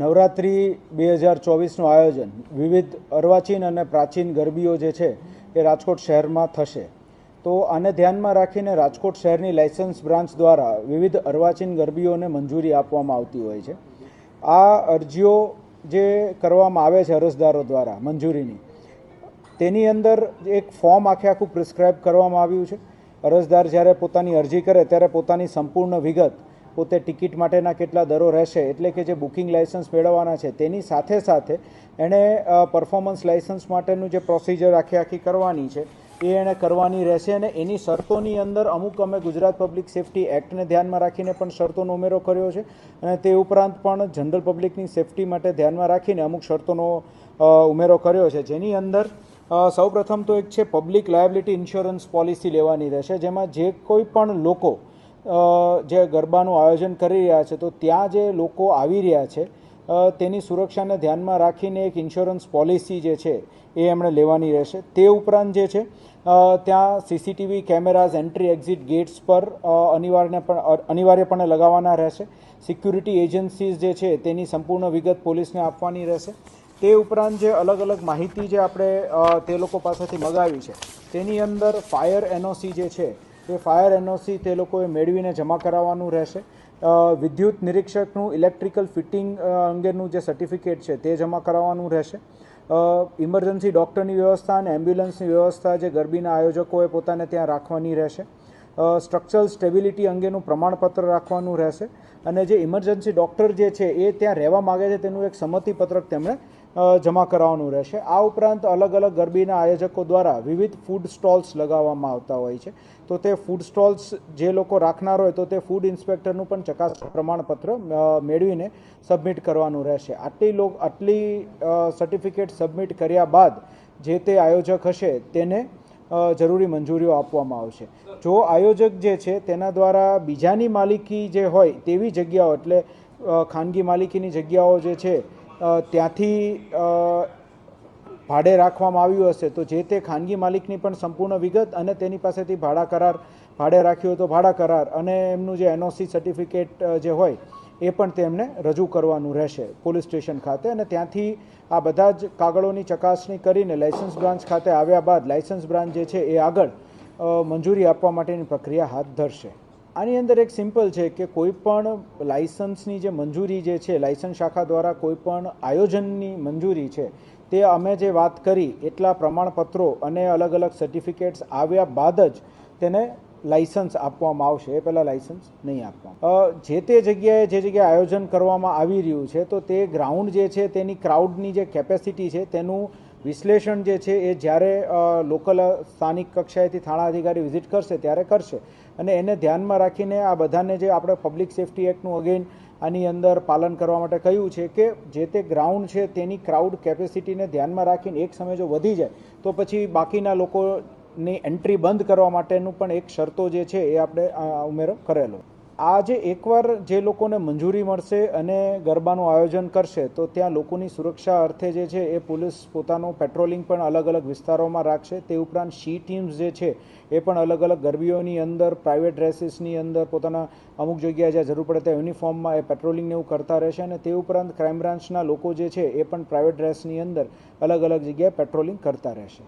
નવરાત્રિ 2024નું આયોજન વિવિધ અર્વાચીન અને પ્રાચીન ગરબીઓ જે છે એ રાજકોટ શહેરમાં થશે. તો આને ધ્યાનમાં રાખીને રાજકોટ શહેરની લાયસન્સ બ્રાન્ચ દ્વારા વિવિધ અર્વાચીન ગરબીઓને મંજૂરી આપવામાં આવતી હોય છે. આ અરજીઓ જે કરવામાં આવે છે અરજદારો દ્વારા મંજૂરીની, તેની અંદર એક ફોર્મ આખું પ્રિસ્ક્રાઇબ કરવામાં આવ્યું છે. અરજદાર જ્યારે પોતાની અરજી કરે ત્યારે પોતાની સંપૂર્ણ વિગત, પોતે ટિકિટ માટેના કેટલા દરો રહેશે, એટલે કે જે બુકિંગ લાયસન્સ મેળવવાના છે તેની સાથે સાથે એણે પરફોર્મન્સ લાયસન્સ માટેનું જે પ્રોસિજર આખી કરવાની છે એ એણે કરવાની રહેશે. અને એની શરતોની અંદર અમુક અમે ગુજરાત પબ્લિક સેફ્ટી એક્ટને ધ્યાનમાં રાખીને પણ શરતોનો ઉમેરો કર્યો છે, અને તે ઉપરાંત પણ જનરલ પબ્લિકની સેફ્ટી માટે ધ્યાનમાં રાખીને અમુક શરતોનો ઉમેરો કર્યો છે. જેની અંદર સૌપ્રથમ તો એક છે પબ્લિક લાયબિલિટી ઇન્સ્યોરન્સ પોલિસી લેવાની રહેશે, જેમાં જે કોઈ પણ લોકો જે ગરબાનું આયોજન કરી રહ્યા છે તો ત્યાં જે લોકો આવી રહ્યા છે તેની સુરક્ષાને ધ્યાનમાં રાખીને એક ઇન્સ્યોરન્સ પોલિસી જે છે એ એમણે લેવાની રહેશે. તે ઉપરાંત જે છે ત્યાં CCTV cameras entry exit gates પર અનિવાર્યપણે લગાવવાના રહેશે. સિક્યુરિટી એજન્સીઝ જે છે તેની સંપૂર્ણ વિગત પોલીસને આપવાની રહેશે. તે ઉપરાંત જે અલગ અલગ માહિતી જે આપણે તે લોકો પાસેથી મગાવી છે તેની અંદર ફાયર એનઓસી જે છે એ ફાયર એનઓસી તે લોકોએ મેળવીને જમા કરાવવાનું રહેશે. વિદ્યુત નિરીક્ષકનું ઇલેક્ટ્રિકલ ફિટિંગ અંગેનું જે સર્ટિફિકેટ છે તે જમા કરાવવાનું રહેશે. ઇમરજન્સી ડૉક્ટરની વ્યવસ્થા અને એમ્બ્યુલન્સની વ્યવસ્થા જે ગરબીના આયોજકોએ પોતાને ત્યાં રાખવાની રહેશે. સ્ટ્રક્ચરલ સ્ટેબિલિટી અંગેનું પ્રમાણપત્ર રાખવાનું રહેશે. અને જે ઇમરજન્સી ડૉક્ટર જે છે એ ત્યાં રહેવા માગે છે તેનું એક સંમતિપત્રક તેમણે જમા કરાવવાનું રહેશે. આ ઉપરાંત અલગ અલગ ગરબીના આયોજકો દ્વારા વિવિધ ફૂડ સ્ટોલ્સ લગાવવામાં આવતા હોય છે, તો તે ફૂડ સ્ટોલ્સ જે લોકો રાખનાર હોય તો તે ફૂડ ઇન્સ્પેક્ટરનું પણ ચકાસણી પ્રમાણપત્ર મેળવીને સબમિટ કરવાનું રહેશે. આટલી સર્ટિફિકેટ સબમિટ કર્યા બાદ જે તે આયોજક હશે તેને જરૂરી મંજૂરીઓ આપવામાં આવશે. જો આયોજક જે છે તેના દ્વારા બીજાની માલિકી જે હોય તેવી જગ્યાઓ, એટલે ખાનગી માલિકીની જગ્યાઓ જે છે ત્યાંથી ભાડે રાખવામાં આવ્યું હશે તો જે તે ખાનગી માલિકની પણ સંપૂર્ણ વિગત અને તેની પાસેથી ભાડે રાખ્યું હોય તો ભાડા કરાર અને એમનું જે એનઓસી સર્ટિફિકેટ જે હોય એ પણ તેમને રજૂ કરવાનું રહેશે પોલીસ સ્ટેશન ખાતે. અને ત્યાંથી આ બધા જ કાગળોની ચકાસણી કરીને લાયસન્સ બ્રાન્ચ ખાતે આવ્યા બાદ લાયસન્સ બ્રાન્ચ જે છે એ આગળ મંજૂરી આપવા માટેની પ્રક્રિયા હાથ ધરશે. આની અંદર એક સિમ્પલ છે કે કોઈ પણ લાયસન્સની જે મંજૂરી જે છે, લાયસન્સ શાખા દ્વારા કોઈ પણ આયોજનની મંજૂરી છે તે અમે જે વાત કરી એટલા પ્રમાણપત્રો અને અલગ અલગ સર્ટિફિકેટ્સ આવ્યા બાદ જ તેને લાયસન્સ આપવામાં આવશે. એ પહેલાં લાયસન્સ નહીં આપવામાં. જે તે જગ્યાએ આયોજન કરવામાં આવી રહ્યું છે તો તે ગ્રાઉન્ડ જે છે તેની ક્રાઉડની જે કેપેસિટી છે તેનું વિશ્લેષણ જે છે એ જ્યારે લોકલ સ્થાનિક કક્ષાએથી થાણા અધિકારી વિઝિટ કરશે ત્યારે કરશે. અને એને ધ્યાનમાં રાખીને આ બધાને જે આપણે પબ્લિક સેફ્ટી એક્ટનું અગેન આની અંદર પાલન કરવા માટે કહ્યું છે કે જે તે ગ્રાઉન્ડ છે તેની ક્રાઉડ કેપેસિટીને ધ્યાનમાં રાખીને એક સમય જો વધી જાય તો પછી બાકીના લોકોની એન્ટ્રી બંધ કરવા માટેનું પણ એક શરતો જે છે એ આપણે ઉમેરો કરેલો. આ જે એકવાર જે લોકોને મંજૂરી મળશે અને ગરબાનું આયોજન કરશે તો ત્યાં લોકોની સુરક્ષા અર્થે જે છે એ પોલીસ પોતાનું પેટ્રોલિંગ પણ અલગ અલગ વિસ્તારોમાં રાખશે. તે ઉપરાંત શી ટીમ્સ જે છે એ પણ અલગ અલગ ગરબીઓની અંદર પ્રાઇવેટ ડ્રેસીસની અંદર પોતાના અમુક જગ્યાએ જ્યાં જરૂર પડે ત્યાં યુનિફોર્મમાં એ પેટ્રોલિંગને એવું કરતા રહેશે. અને તે ઉપરાંત ક્રાઇમ બ્રાન્ચના લોકો જે છે એ પણ પ્રાઇવેટ ડ્રેસની અંદર અલગ અલગ જગ્યાએ પેટ્રોલિંગ કરતા રહેશે.